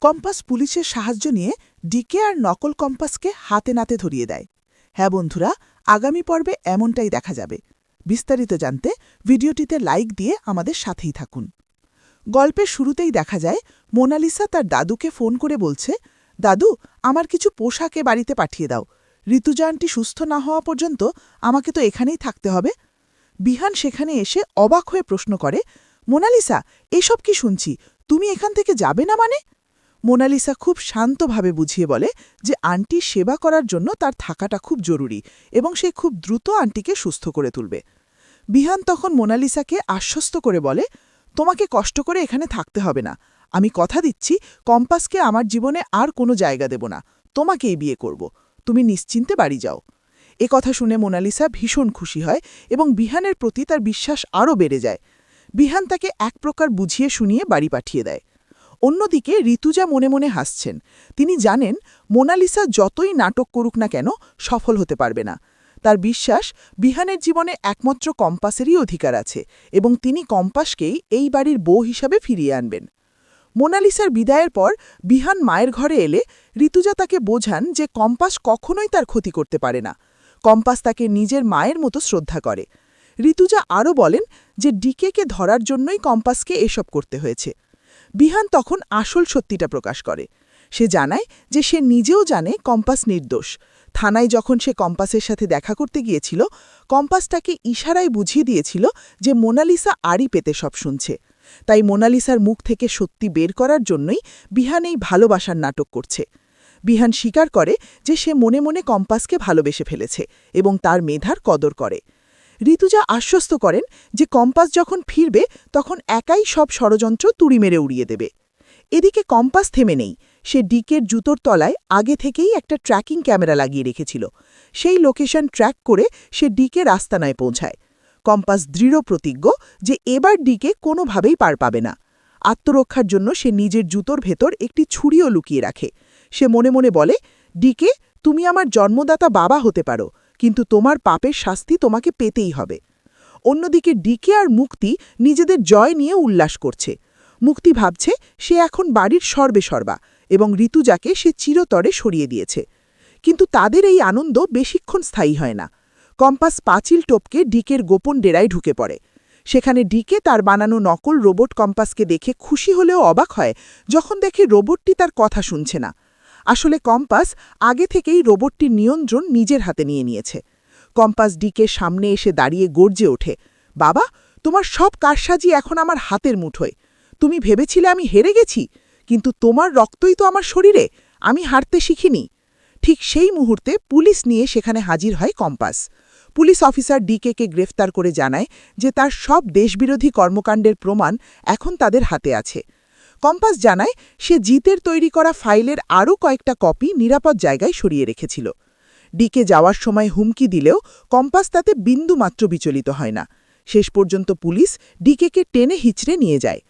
Compass পুলিশের সাহায্য নিয়ে ডিকে আর নকল কম্পাসকে হাতে নাতে ধরিয়ে দেয়। হ্যাঁ বন্ধুরা, আগামী পর্বে এমনটাই দেখা যাবে। বিস্তারিত জানতে ভিডিওটিতে লাইক দিয়ে আমাদের সাথেই থাকুন। গল্পের শুরুতেই দেখা যায় মোনালিসা তার দাদুকে ফোন করে বলছে, দাদু, আমার কিছু পোশাকে বাড়িতে পাঠিয়ে দাও। ঋতুজা আন্টি সুস্থ না হওয়া পর্যন্ত আমাকে তো এখানেই থাকতে হবে। বিহান সেখানে এসে অবাক হয়ে প্রশ্ন করে, মোনালিসা, এসব কি শুনছি? তুমি এখান থেকে যাবে না মানে? মোনালিসা খুব শান্তভাবে বুঝিয়ে বলে যে আন্টির সেবা করার জন্য তার থাকাটা খুব জরুরি এবং সে খুব দ্রুত আন্টিকে সুস্থ করে তুলবে। বিহান তখন মোনালিসাকে আশ্বস্ত করে বলে, তোমাকে কষ্ট করে এখানে থাকতে হবে না। আমি কথা দিচ্ছি কম্পাসকে আমার জীবনে আর কোনো জায়গা দেব না। তোমাকেই বিয়ে করব। তুমি নিশ্চিন্তে বাড়ি যাও। এ কথা শুনে মোনালিসা ভীষণ খুশি হয় এবং বিহানের প্রতি তার বিশ্বাস আরও বেড়ে যায়। বিহান তাকে এক প্রকার বুঝিয়ে শুনিয়ে বাড়ি পাঠিয়ে দেয়। অন্যদিকে ঋতুজা মনে মনে হাসছেন। তিনি জানেন মোনালিসা যতই নাটক করুক না কেন সফল হতে পারবে না। তার বিশ্বাস বিহানের জীবনে একমাত্র কম্পাসেরই অধিকার আছে এবং তিনি কম্পাসকেই এই বাড়ির বউ হিসাবে ফিরিয়ে আনবেন। মোনালিসার বিদায়ের পর বিহান মায়ের ঘরে এলে ঋতুজা তাকে বোঝান যে কম্পাস কখনোই তার ক্ষতি করতে পারে না। কম্পাস তাকে নিজের মায়ের মতো শ্রদ্ধা করে। ঋতুজা আরও বলেন যে ডিকেকে ধরার জন্যই কম্পাসকে এসব করতে হয়েছে। বিহান তখন আসল সত্যিটা প্রকাশ করে। সে জানায় যে সে নিজেও জানে কম্পাস নির্দোষ। থানায় যখন সে কম্পাসের সাথে দেখা করতে গিয়েছিল, কম্পাস তাকে ইশারায় বুঝিয়ে দিয়েছিল যে মোনালিসা আড়ি পেতে সব শুনছে। তাই মোনালিসার মুখ থেকে সত্যি বের করার জন্যই বিহান এই ভালোবাসার নাটক করছে। বিহান স্বীকার করে যে সে মনে মনে কম্পাসকে ভালোবেসে ফেলেছে এবং তার মেধার কদর করে। ঋতুজা আশ্বস্ত করেন যে কম্পাস যখন ফিরবে তখন একাই সব ষড়যন্ত্র তুড়ি মেরে উড়িয়ে দেবে। এদিকে কম্পাস থেমে নেই। সে ডিকের জুতোর তলায় আগে থেকেই একটা ট্র্যাকিং ক্যামেরা লাগিয়ে রেখেছিল। সেই লোকেশন ট্র্যাক করে সে ডিকের আস্তানায় পৌঁছায়। কম্পাস দৃঢ় প্রতিজ্ঞ যে এবার ডিকে কোনোভাবেই পার পাবে না। আত্মরক্ষার জন্য সে নিজের জুতোর ভেতর একটি ছুরিও লুকিয়ে রাখে। সে মনে মনে বলে, ডিকে, তুমি আমার জন্মদাতা বাবা হতে পারো, কিন্তু তোমার পাপের শাস্তি তোমাকে পেতেই হবে। অন্যদিকে ডিকে আর মুক্তি নিজেদের জয় নিয়ে উল্লাস করছে। মুক্তি ভাবছে সে এখন বাড়ির সর্বেসর্বা এবং ঋতুজাকে সে চিরতরে সরিয়ে দিয়েছে। কিন্তু তাদের এই আনন্দ বেশিক্ষণ স্থায়ী হয় না। কম্পাস পাঁচিল টপকে ডিকের গোপন ডেরায় ঢুকে পড়ে। সেখানে ডিকে তার বানানো নকল রোবট কম্পাসকে দেখে খুশি হলেও অবাক হয় যখন দেখে রোবটটি তার কথা শুনছে না। আসলে কম্পাস আগে থেকেই রোবটটির নিয়ন্ত্রণ নিজের হাতে নিয়ে নিয়েছে। কম্পাস ডিকের সামনে এসে দাঁড়িয়ে গর্জে ওঠে, বাবা, তোমার সব কারসাজি এখন আমার হাতের মুঠোয়। তুমি ভেবেছিলে আমি হেরে গেছি, কিন্তু তোমার রক্তই তো আমার শরীরে। আমি হারতে শিখিনি। ঠিক সেই মুহূর্তে পুলিশ নিয়ে সেখানে হাজির হয় কম্পাস। পুলিশ অফিসার ডিকেকে গ্রেফতার করে জানায় যে তার সব দেশবিরোধী কর্মকাণ্ডের প্রমাণ এখন তাদের হাতে আছে। কম্পাস জানায় সে জিতের তৈরি করা ফাইলের আরও কয়েকটা কপি নিরাপদ জায়গায় সরিয়ে রেখেছিল। ডিকে যাওয়ার সময় হুমকি দিলেও কম্পাস তাতে বিন্দুমাত্র বিচলিত হয় না। শেষ পর্যন্ত পুলিশ ডিকেকে টেনে হিচড়ে নিয়ে যায়।